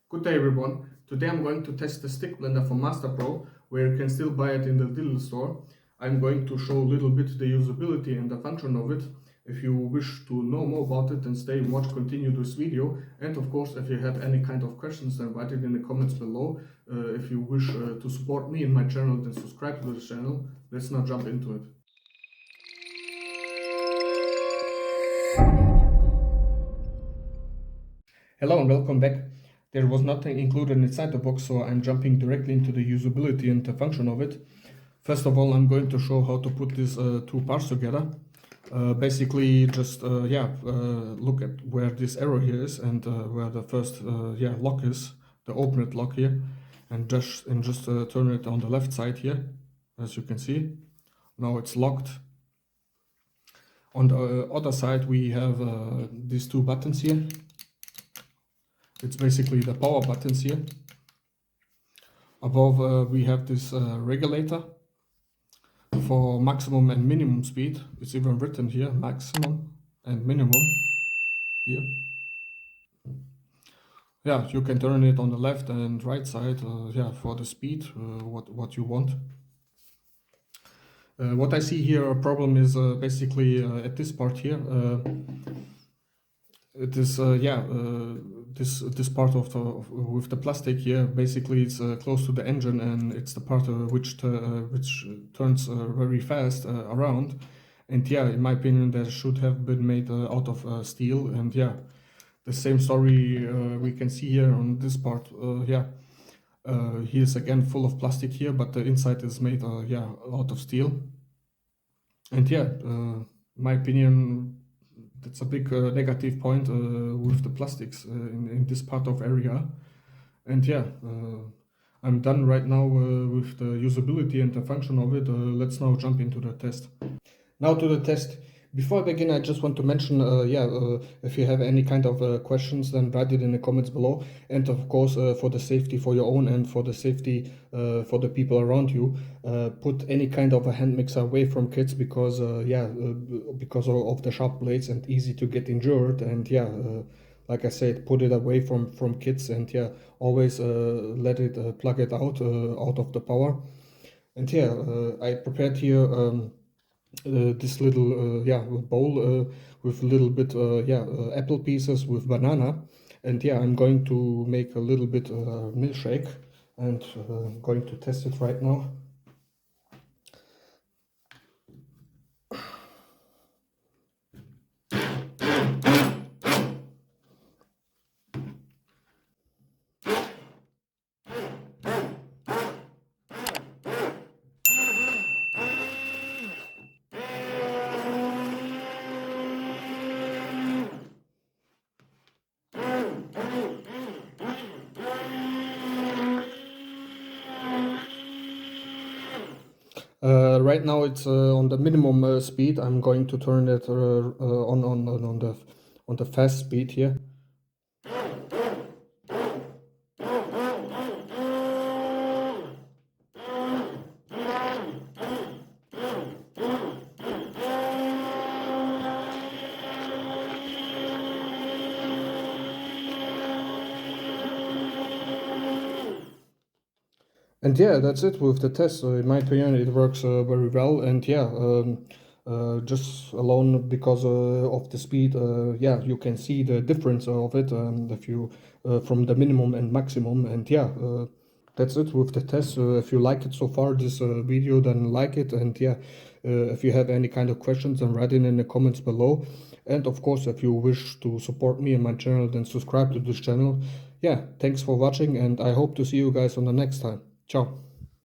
Good day everyone. Today I'm going to test the stick blender from MasterPro, where you can still buy it in the LIDL store. I'm going to show a little bit the usability and the function of it. If you wish to know more about it, then stay and watch, continue this video. And of course, if you have any kind of questions, then write it in the comments below. If you wish to support me and my channel, then subscribe to this channel. Let's now jump into it. Hello and welcome back. There was nothing included inside the box, so I'm jumping directly into the usability and the function of it. First of all, I'm going to show how to put these two parts together. Basically, just look at where this arrow here is and where the first lock is, the open it lock here, and just turn it on the left side here, as you can see. Now it's locked. On the other side, we have these two buttons here. It's basically the power buttons here. Above we have this regulator for maximum and minimum speed. It's even written here, maximum and minimum here. Yeah, you can turn it on the left and right side for the speed, what you want. What I see here a problem is basically at this part here. It is this part of with the plastic here. Basically, it's close to the engine, and it's the part which turns very fast around. And yeah, in my opinion, that should have been made out of steel. And yeah, the same story we can see here on this part. Here's again full of plastic here, but the inside is made out of steel. And yeah, in my opinion, that's a big negative point with the plastics in this part of area. And yeah, I'm done right now with the usability and the function of it. Let's now jump into the test. Now to the test. Before I begin, I just want to mention, if you have any kind of questions, then write it in the comments below. And of course, for the safety for your own and for the safety for the people around you, put any kind of a hand mixer away from kids because, because of the sharp blades and easy to get injured. And like I said, put it away from kids, and always let it plug it out of the power. And I prepared here. This little bowl with a little bit apple pieces with banana, and I'm going to make a little bit milkshake, and I'm going to test it right now. Right now it's on the minimum speed. I'm going to turn it on the fast speed here. And that's it with the test. In my opinion, it works very well. And just alone because of the speed, you can see the difference of it if you from the minimum and maximum. And that's it with the test. If you like it so far, this video, then like it. And if you have any kind of questions, then write it in the comments below. And of course, if you wish to support me and my channel, then subscribe to this channel. Thanks for watching, and I hope to see you guys on the next time. Ciao.